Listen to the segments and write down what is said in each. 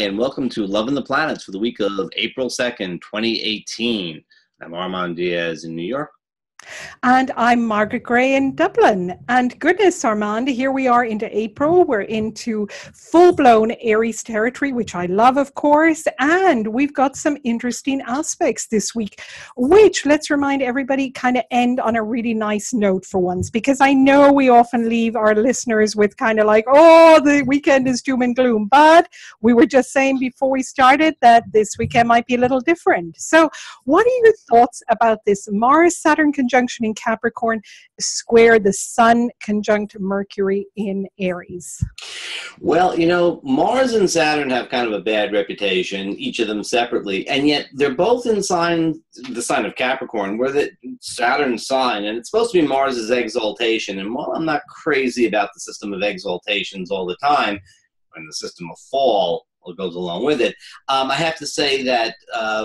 and welcome to Loving the Planets for the week of April 2nd, 2018. I'm Armand Diaz in New York. And I'm Margaret Gray in Dublin. And goodness, Armand, here we are into April. We're into full-blown Aries territory, which I love, of course. And we've got some interesting aspects this week, which, let's remind everybody, kind of end on a really nice note for once, because I know we often leave our listeners with kind of like, oh, the weekend is doom and gloom. But we were just saying before we started that this weekend might be a little different. So what are your thoughts about this Mars-Saturn conjunction in Capricorn square the Sun conjunct Mercury in Aries? Well, you know, Mars and Saturn have kind of a bad reputation, each of them separately, and yet they're both in the sign of Capricorn, where the Saturn sign, and it's supposed to be Mars's exaltation. And while I'm not crazy about the system of exaltations all the time, and the system of fall goes along with it, I have to say that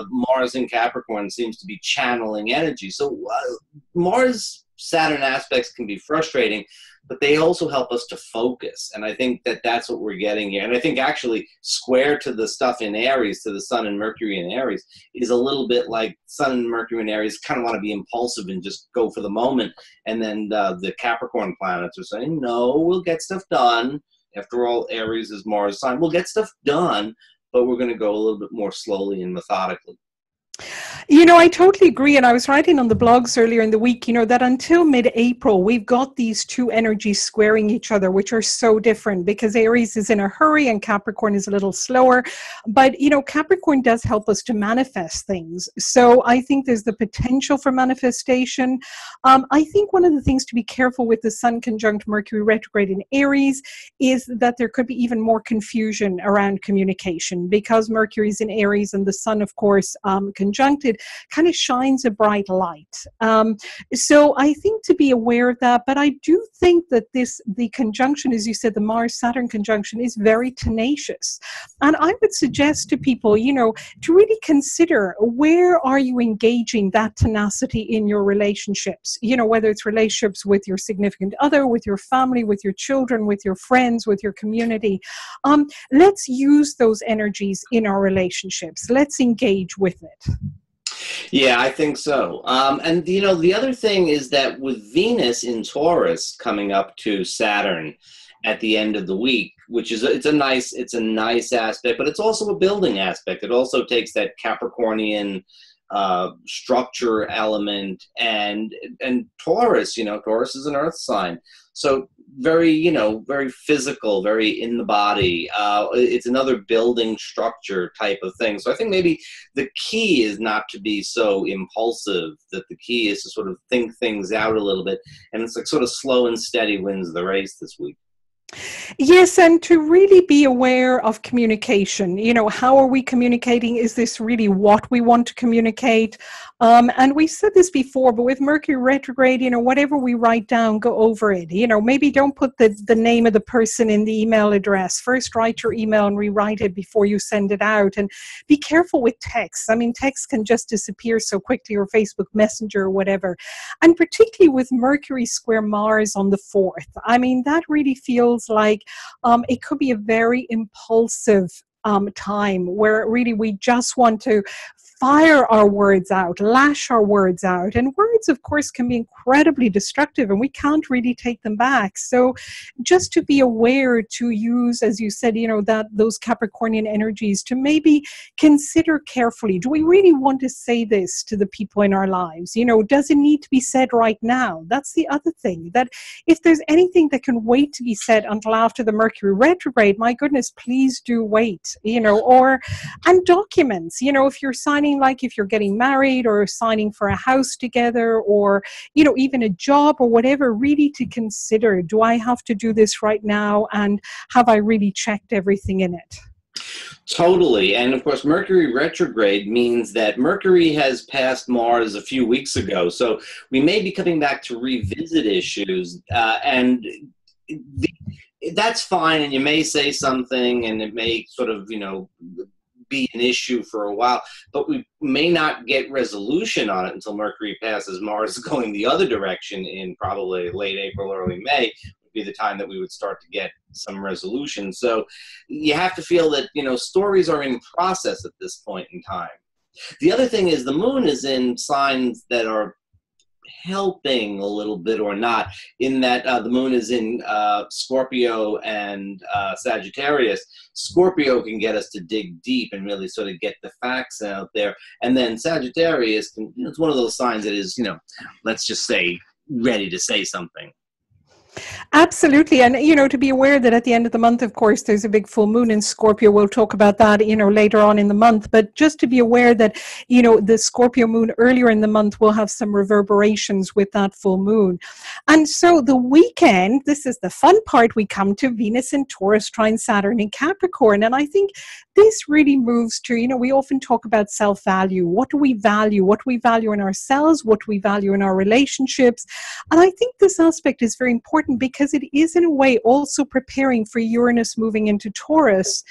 Mars in Capricorn seems to be channeling energy. So Mars-Saturn aspects can be frustrating, but they also help us to focus. And I think that that's what we're getting here. And I think actually square to the stuff in Aries, to the Sun and Mercury in Aries, is a little bit like Sun and Mercury in Aries kind of want to be impulsive and just go for the moment. And then the Capricorn planets are saying, no, we'll get stuff done. After all, Aries is Mars' sign. We'll get stuff done, but we're going to go a little bit more slowly and methodically. You know, I totally agree. And I was writing on the blogs earlier in the week, you know, that until mid-April, we've got these two energies squaring each other, which are so different because Aries is in a hurry and Capricorn is a little slower. But, you know, Capricorn does help us to manifest things. So I think there's the potential for manifestation. I think one of the things to be careful with the Sun conjunct Mercury retrograde in Aries is that there could be even more confusion around communication because Mercury is in Aries and the Sun, of course, conjuncted, kind of shines a bright light. So I think to be aware of that, but I do think that the conjunction, as you said, the Mars-Saturn conjunction is very tenacious. And I would suggest to people, you know, to really consider where are you engaging that tenacity in your relationships, you know, whether it's relationships with your significant other, with your family, with your children, with your friends, with your community. Let's use those energies in our relationships. Let's engage with it. Yeah, I think so. And, you know, the other thing is that with Venus in Taurus coming up to Saturn at the end of the week, which is it's a nice aspect, but it's also a building aspect. It also takes that Capricornian structure element and Taurus, you know, Taurus is an earth sign. So very, you know, very physical, very in the body. It's another building structure type of thing. So I think maybe the key is not to be so impulsive, that the key is to sort of think things out a little bit. And it's like sort of slow and steady wins the race this week. Yes, and to really be aware of communication. You know, how are we communicating? Is this really what we want to communicate? And we said this before, but with Mercury retrograde, you know, whatever we write down, go over it. You know, maybe don't put the name of the person in the email address. First, write your email and rewrite it before you send it out. And be careful with text. I mean, text can just disappear so quickly, or Facebook Messenger or whatever. And particularly with Mercury square Mars on the 4th. I mean, that really feels like it could be a very impulsive time where really we just want to fire our words out, lash our words out. And words, of course, can be incredibly destructive and we can't really take them back. So just to be aware to use, as you said, you know, that those Capricornian energies to maybe consider carefully, do we really want to say this to the people in our lives? You know, does it need to be said right now? That's the other thing, that if there's anything that can wait to be said until after the Mercury retrograde, my goodness, please do wait, you know, and documents, you know, if you're signing, like if you're getting married or signing for a house together, or, you know, even a job or whatever, really to consider, do I have to do this right now? And have I really checked everything in it? Totally. And of course, Mercury retrograde means that Mercury has passed Mars a few weeks ago. So we may be coming back to revisit issues that's fine. And you may say something and it may sort of, you know, be an issue for a while, but we may not get resolution on it until Mercury passes Mars going the other direction in probably late April, early May. be the time that we would start to get some resolution. So you have to feel that, stories are in process at this point in time. The other thing is the moon is in signs that are helping a little bit or not, in that the moon is in Scorpio and Sagittarius. Scorpio can get us to dig deep and really sort of get the facts out there. And then Sagittarius, it's one of those signs that is, let's just say, ready to say something. Absolutely. And, to be aware that at the end of the month, of course, there's a big full moon in Scorpio. We'll talk about that, later on in the month. But just to be aware that, the Scorpio moon earlier in the month will have some reverberations with that full moon. And so the weekend, this is the fun part, we come to Venus in Taurus, trine Saturn in Capricorn. And I think this really moves to, we often talk about self-value. What do we value? What do we value in ourselves? What do we value in our relationships? And I think this aspect is very important because it is in a way also preparing for Uranus moving into Taurus,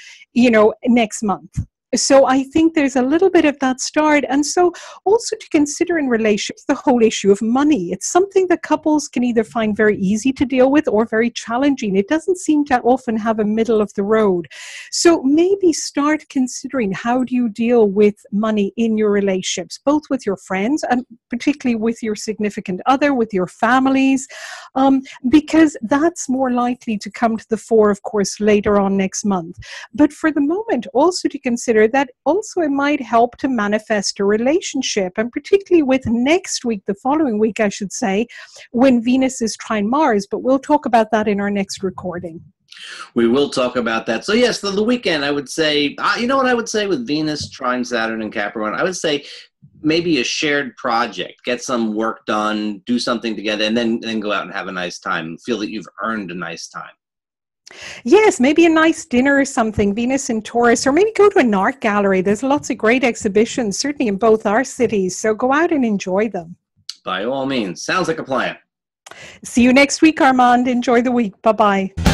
next month. So I think there's a little bit of that start. And so also to consider in relationships, the whole issue of money. It's something that couples can either find very easy to deal with or very challenging. It doesn't seem to often have a middle of the road. So maybe start considering, how do you deal with money in your relationships, both with your friends and particularly with your significant other, with your families, because that's more likely to come to the fore, of course, later on next month. But for the moment, also to consider that also it might help to manifest a relationship, and particularly with next week, the following week, I should say, when Venus is trine Mars, but we'll talk about that in our next recording. We will talk about that. So yes, the weekend, I would say, what I would say with Venus trine Saturn and Capricorn, I would say maybe a shared project, get some work done, do something together, and then go out and have a nice time, feel that you've earned a nice time. Yes, maybe a nice dinner or something, Venus in Taurus, or maybe go to an art gallery. There's lots of great exhibitions, certainly in both our cities, so go out and enjoy them. By all means. Sounds like a plan. See you next week, Armand. Enjoy the week. Bye-bye.